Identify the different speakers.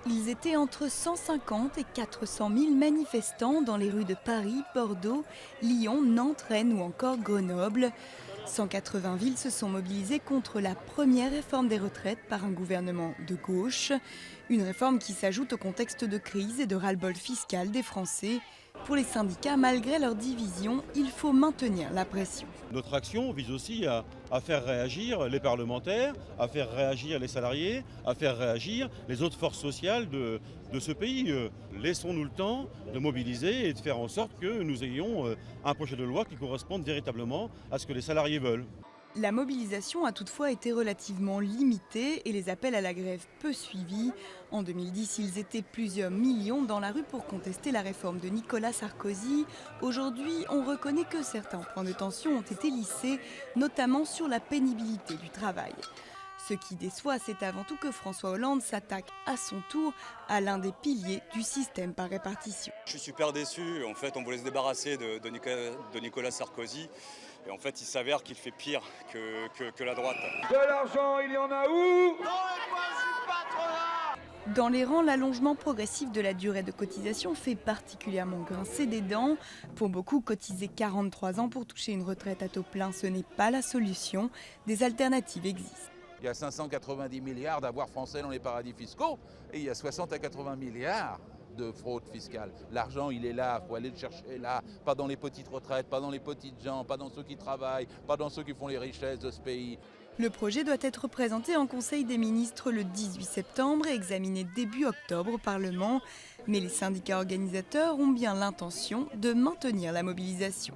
Speaker 1: Ils étaient entre 150 et 400 000 manifestants dans les rues de Paris, Bordeaux, Lyon, Nantes, Rennes ou encore Grenoble. 180 villes se sont mobilisées contre la première réforme des retraites par un gouvernement de gauche. Une réforme qui s'ajoute au contexte de crise et de ras-le-bol fiscal des Français. Pour les syndicats, malgré leur division, il faut maintenir la pression.
Speaker 2: Notre action vise aussi à faire réagir les parlementaires, à faire réagir les salariés, à faire réagir les autres forces sociales de ce pays. Laissons-nous le temps de mobiliser et de faire en sorte que nous ayons un projet de loi qui corresponde véritablement à ce que les salariés veulent.
Speaker 1: La mobilisation a toutefois été relativement limitée et les appels à la grève peu suivis. En 2010, ils étaient plusieurs millions dans la rue pour contester la réforme de Nicolas Sarkozy. Aujourd'hui, on reconnaît que certains points de tension ont été lissés, notamment sur la pénibilité du travail. Ce qui déçoit, c'est avant tout que François Hollande s'attaque à son tour à l'un des piliers du système par répartition.
Speaker 3: Je suis super déçu. En fait, on voulait se débarrasser de Nicolas Sarkozy. Et en fait, il s'avère qu'il fait pire que la droite.
Speaker 4: De l'argent, il y en a où?
Speaker 1: Dans les rangs, l'allongement progressif de la durée de cotisation fait particulièrement grincer des dents. Pour beaucoup, cotiser 43 ans pour toucher une retraite à taux plein, ce n'est pas la solution. Des alternatives existent.
Speaker 5: Il y a 590 milliards d'avoirs français dans les paradis fiscaux et il y a 60 à 80 milliards de fraude fiscale. L'argent, il est là, il faut aller le chercher là, pas dans les petites retraites, pas dans les petites gens, pas dans ceux qui travaillent, pas dans ceux qui font les richesses de ce pays.
Speaker 1: Le projet doit être présenté en Conseil des ministres le 18 septembre et examiné début octobre au Parlement. Mais les syndicats organisateurs ont bien l'intention de maintenir la mobilisation.